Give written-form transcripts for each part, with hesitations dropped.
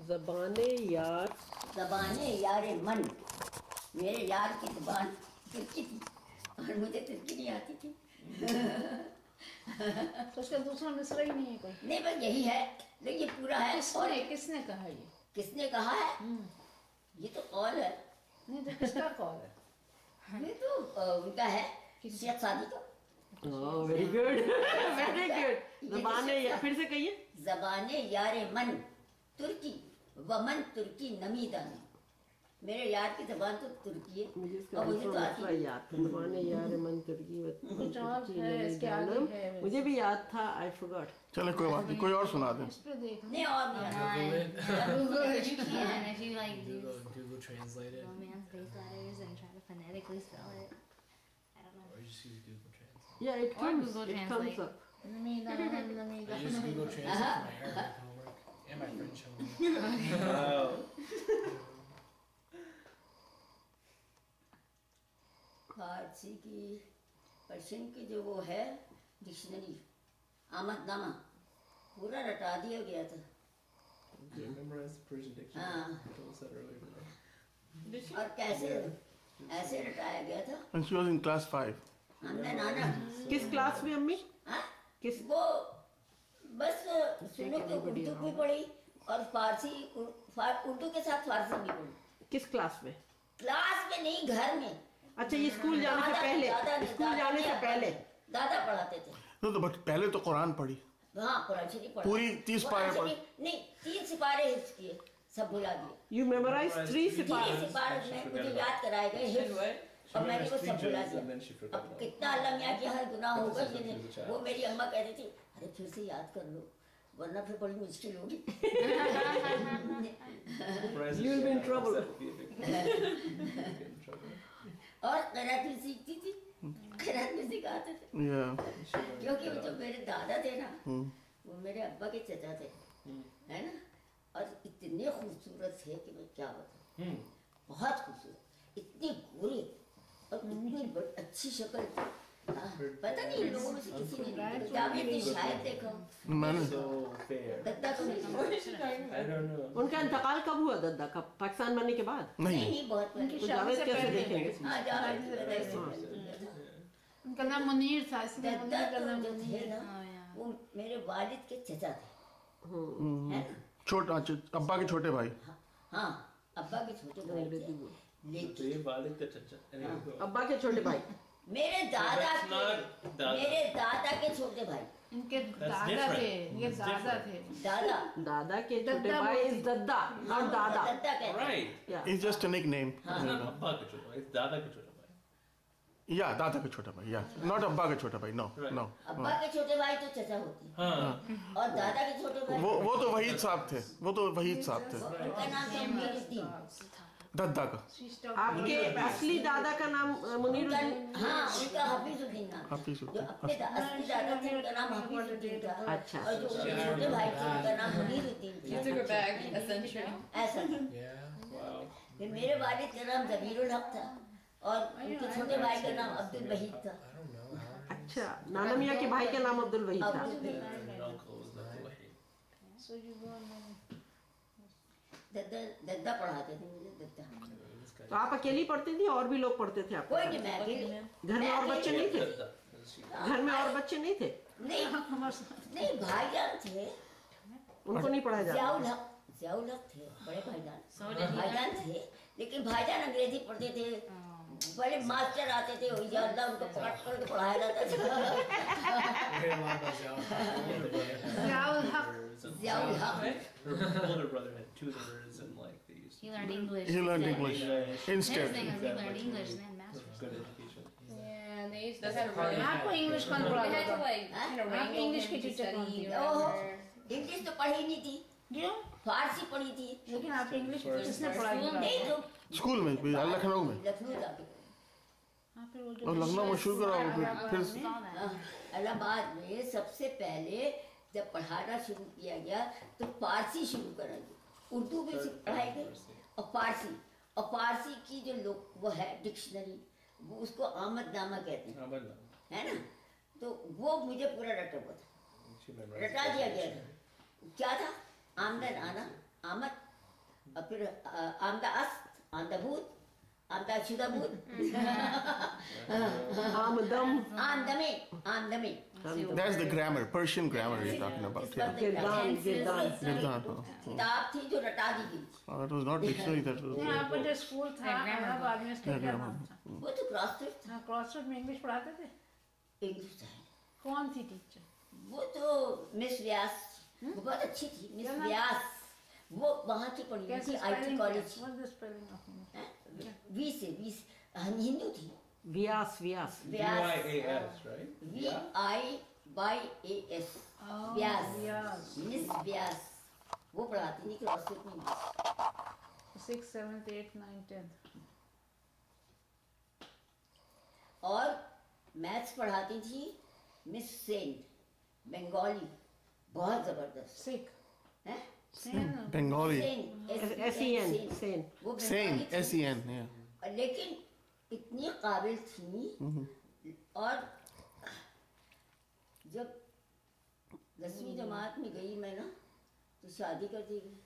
ज़बाने यार, ज़बाने यारे मन, मेरे यार की ज़बान तुर्की थी और मुझे तुर्की नहीं आती थी। तो उसका दूसरा मिसरा ही नहीं है कोई? नहीं, बस यही है, लेकिन ये पूरा है। और किसने कहा ये? किसने कहा है? ये तो कौल है। नहीं तो किसका कौल है? ये तो उनका है, शेख सादी का। Very good, very good. ज़बाने यार, फिर से कहिए। ज़बाने यारे मन तुर्की व मन तुर्की नमीदानी, मेरे यार की ज़बान तो तुर्की है और मुझे तो आती है। याद था ज़बाने यार मन तुर्की कुछ और है इसके आगे है, मुझे भी याद था, आई फॉरगॉट। चलो कोई बात नहीं, कोई और सुना दे। इस पे देख। नहीं और नहीं And if you like Google Translate it, romance based letters and try to phonetically spell it, I don't know. or you just use Google Translate. Yeah, it Or comes, Google it comes Translate. up. I use Google Translate for my Arabic homework and my French homework. फारसी की Persian की जो वो है dictionary, आमदनामा, पूरा रटा दिया गया था। Did you memorize the Persian dictionary? हाँ। I told us that earlier today. और कैसे ऐसे रटाया गया था। And she was in class 5. हमने नाना किस क्लास में अम्मी? हाँ? किस? वो बस सुनो कि उर्दू भी पढ़ी और फारसी, उर्दू के साथ फारसी भी पढ़ी। किस क्लास में? क्लास में नहीं, घर में। अच्छा, ये स्कूल जाने से पहले, स्कूल जाने से पहले दादा पढ़ाते थे। तो बट पहले तो कुरान पढ़ी। हाँ, कुरान शरीफ पढ़ा। पूरी 30 पारे पढ़ी। नहीं, 3 सिपारे हिफ्ज किए, सब भुला दिए। You memorized 3 3 सिपारे में मुझे याद कराए गए हिफ्ज और मैंने वो सब भुला दिया। अब कितना अल्लाह मियाँ के हर गुनाह होगा कि नहीं। वो मेरी अम्मा कहती थी, अरे फिर से याद कर लो वरना फिर बड़ी मुश्किल होगी। You'll be in trouble. और करात भी सीखती थी, करात भी सिखाते थे। क्योंकि वो जो मेरे दादा थे ना, वो मेरे अब्बा के चचा थे, है ना, और इतने खूबसूरत थे कि मैं क्या बताऊं, बहुत खूबसूरत, इतने गोरे और इतनी अच्छी शक्ल थी। पता नहीं लोगों में से किसी ने जावेद ने शायद देखा, मैंने दद्दा को नहीं। I don't know. उनका इंतकाल कब हुआ दद्दा का? पाकिस्तान बनने के बाद? नहीं, बहुत पहले। तो जावेद कैसे देखेंगे? हाँ, जावेद उनका नाम मुनीर था, इसलिए दद्दा उनका नाम जो थे मुनीर। ना, वो मेरे वालिद के चचा थे, है ना। छोटा अब्बा के छोटे भाई। हाँ, अब्बा के छोटे भाई थे, लेकिन तो ये वालिद का चचा। Anyway, go on. अब्बा के छोटे भाई। मेरे दादा That's not के दादा. मेरे दादा के छोटे भाई, इनके दादा different. थे, इनके It's दादा different. थे। दादा दादा के छोटे दद्दा भाई बोलते इज दद्दा, नॉट दादा। दद्दा कहते हैं। Right. Yeah. It's just a nickname. It's not अब्बा का छोटा भाई, it's दादा का छोटा भाई. या दादा के छोटा भाई, या नॉट अब्बा के छोटा भाई। No Right. नो अब्बा के छोटे भाई तो चचा होते हैं, हाँ. और दादा के छोटे भाई वो तो वहीद साहब थे, वो तो वहीद साहब थे। उनका नाम था मुनीरुद्दीन। दद्दा का आपके असली दादा का नाम मुनीरुद्दीन? हाँ, उनका हफीजुद्दीन नाम था। हफीजुद्दीन। जो अपने असली दादा थे उनका नाम हफीजुद्दीन था। अच्छा। और जो उनके छोटे भाई थे उनका नाम मुनीरुद्दीन था। took it back a century. ऐसा था। Yeah. Wow. फिर मेरे वालिद का नाम जमीरुल हक था और उनके छोटे भाई का नाम अब्दुल वहीद था। I don't know how. अच्छा, नाना मियाँ के भाई का नाम अब्दुल वहीद था। Abdul Waheed. My uncle was the way. So you go on. दद्दा पढ़ाते थे मुझे, दद्दा। This guy. तो आप अकेली पढ़ती थी, और भी लोग पढ़ते थे आपके कोई साथ? नहीं, मैं अकेली। घर में और बच्चे नहीं थे? Dada. घर में और बच्चे नहीं थे? नहीं, नहीं, भाईजान थे। उनको नहीं पढ़ाया जाता? ज़ियाउल हक थे, बड़े भाईजान थे, लेकिन भाईजान अंग्रेजी पढ़ते थे। बड़े मास्टर आते थे, वही ज्यादा उनको पकड़ कर पढ़ाया जाता था। ज़ियाउल हक। ज़ियाउल हक। Her older brother had tutors and like they used He learned English. He learned English His instead. thing is he learned English and then master's. good education. Yeah, and they used to have to आपको English कौन पढ़ा They had to था? like kind of आप wrangle English him की to teacher कौन study थी? or ओहो, whatever. English तो पढ़ी नहीं थी, क्यों? फारसी पढ़ी थी। लेकिन आप इंग्लिश किसने पढ़ाई? नहीं तो स्कूल में भी, लखनऊ में। लखनऊ जाके हाँ, फिर वो जो और लखनऊ में शुरू करा, फिर Saw that. इलाहाबाद में सबसे पहले जब पढ़ाना शुरू किया गया तो फारसी शुरू करा गया, उर्दू भी पढ़ाई गई और फारसी की जो लोग वो है डिक्शनरी, वो उसको आमदनामा कहते हैं, है ना। तो वो मुझे पूरा रटा हुआ था, रटा दिया गया था। क्या था? आमदन आना, आमद और फिर आमदा अस्त, आमदा भूत, आमदा शुदा भूत, Amadam. आमदमे, आमदमे. That's the grammar, Persian grammar you're talking about. Yeah. Girdan, Girdan. Girdan, huh? किताब थी जो रटा दी गई. That was not dictionary, that was. यहाँ पर जो स्कूल था अरब आदमी उसका क्या नाम था? वो तो क्रॉसफिट था. हाँ क्रॉसफिट में इंग्लिश पढ़ाते थे. इंग्लिश था. कौन थी टीचर? वो तो मिस व्यास. वो बहुत अच्छी थी मिस व्यास. वो वहाँ की पढ़ी कैसे थी IT spelling? College. What's the spelling of it? वी से हिंदू थी. Vyas, Vyas. Vyas. VYAS, right? VIYAS. Oh, Vyas. Vyas. Miss Vyas. वो पढ़ाती थी क्रॉसफिट में. 6th, 7th, 8th, 9th, 10th. और मैथ्स पढ़ाती थी मिस सेन. बंगाली. बहुत जबरदस्त. Sikh. हैं? Bengali. सेन. S-E-N. Sen. वो बंगाली Same, थी. S-E-N, yeah. लेकिन इतनी काबिल थी. और जब 10वीं जमात में गई मैं ना तो शादी कर दी गई.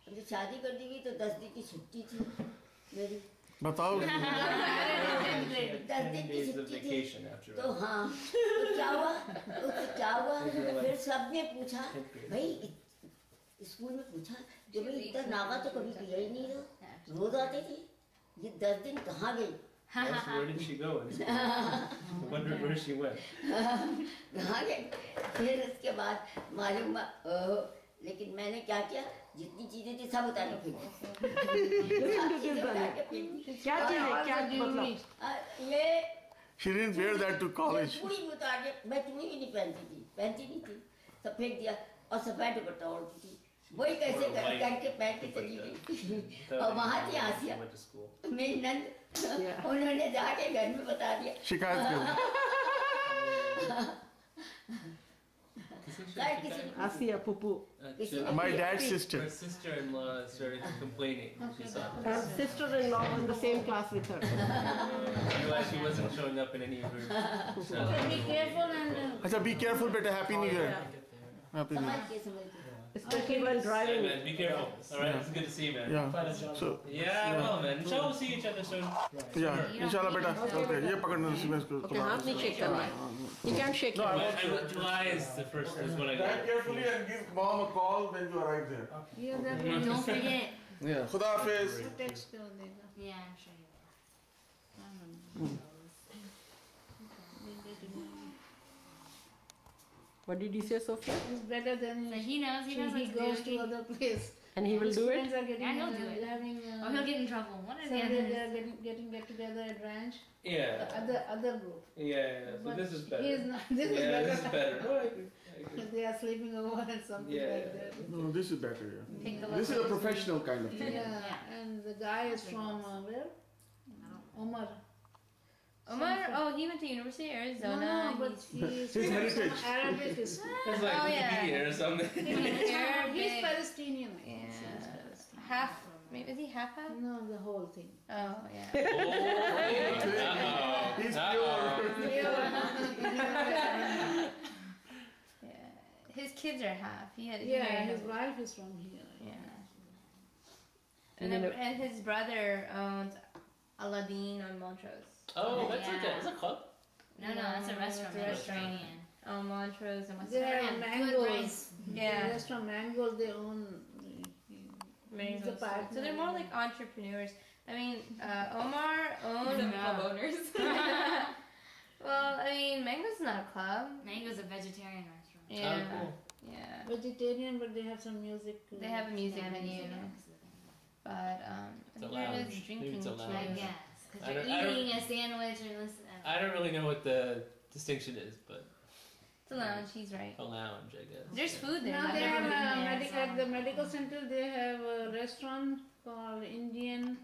और जब शादी कर दी गई तो 10 दिन की छुट्टी थी मेरी. बताओ. 10 दिन की days of छुट्टी थी. vacation after तो हाँ तो क्या हुआ फिर सबने पूछा भाई स्कूल में पूछा जो भाई इतना नागा तो कभी किया ही नहीं था. रोज आते थे. ये 10 दिन कहाँ गई. Yes, where did she go? I wondered where she went. कहाँ गए. फिर उसके बाद मालूम लेकिन मैंने क्या किया जितनी चीजें थी सब उतार के फेंक दी. क्या चीज है क्या मतलब ये She didn't wear that to college. चूड़ी भी उतार के मैं चूड़ी भी नहीं पहनती नहीं थी. सब फेंक दिया और सफेद दुपट्टा ओढ़ती थी. वही कैसे करके पहन के चली गई. और वहाँ थी आसिया Went to school. मेरी नंद. उन्होंने जाके घर में बता दिया. शिकायत कर. Asia Pupu. My dad's sister. Her sister-in-law started complaining. She saw Her sister-in-law was in the same class with her. she wasn't showing up in any of her. Be careful and अच्छा, be careful, beta. Happy New Year. Happy New Year. समझ के. Especially when Hey, driving. man, be careful. All right, it's good to see you, man. Yeah. So, Yeah, well, man. So we'll see each other soon. yeah. इंशाल्लाह बेटा. Okay. ये पकड़ना इसमें इसको. Okay, हाथ नहीं shake करना है. You can't shake it. July is the first. Is when I go. Drive carefully and give mom a call when you arrive there. yeah, that Don't forget. Yeah. खुदा हाफिज. text कर देगा. Yeah, I'm sure you What did you say, Sophia? It's better than will. So he knows. He knows he what goes to to do. other place. And he will His do friends it? are getting, Yeah, he'll do it. having Or he'll get in trouble. One or the Sunday other. they are getting get together at ranch. Yeah. The other group. Yeah. So But this is better. He is not. This Yeah, is better. this is better. Oh, I agree. I agree. They are sleeping over and something Yeah. like that. No, this is better. Yeah. Pick the This is a professional kind of thing. Yeah, and the guy is from where? Omar. Omar, oh, he went to University of Arizona. No, but he's His heritage. Arabic is. It's like Oh, yeah. Wikipedia or something. He's Arabic. Palestinian. I think. Yeah. He's Palestinian. Half, maybe, is he half? No, the whole thing. Oh, yeah. He's Yeah. His kids are half. He had, he Yeah, married his him. wife is from here. Yeah. And And, then and his brother owns Aladdin on Montrose. Oh, that's like Yeah. a club. No, that's a restaurant. it's a restaurant. Mediterranean. On Montrose and what's They that? have And good mangoes. rice. Yeah. The restaurant mangoes they own. Married He's a those- partner. So they're more like entrepreneurs. I mean, Omar owns. Club owners. Well, I mean, Mango's not a club. Mango's a vegetarian restaurant. Yeah. Oh, cool. Yeah. Vegetarian, but they have some music. They have a music venue. But It's a here it lounge. is Maybe drinking it's a too. I lounge. guess. Because I you're don't- I don't- eating a sandwich or listen. I don't really know what the distinction is, but It's a lounge. He's right. a lounge, I guess. There's food there. Now I've they never have been there. at the medical center. They have a restaurant called Indian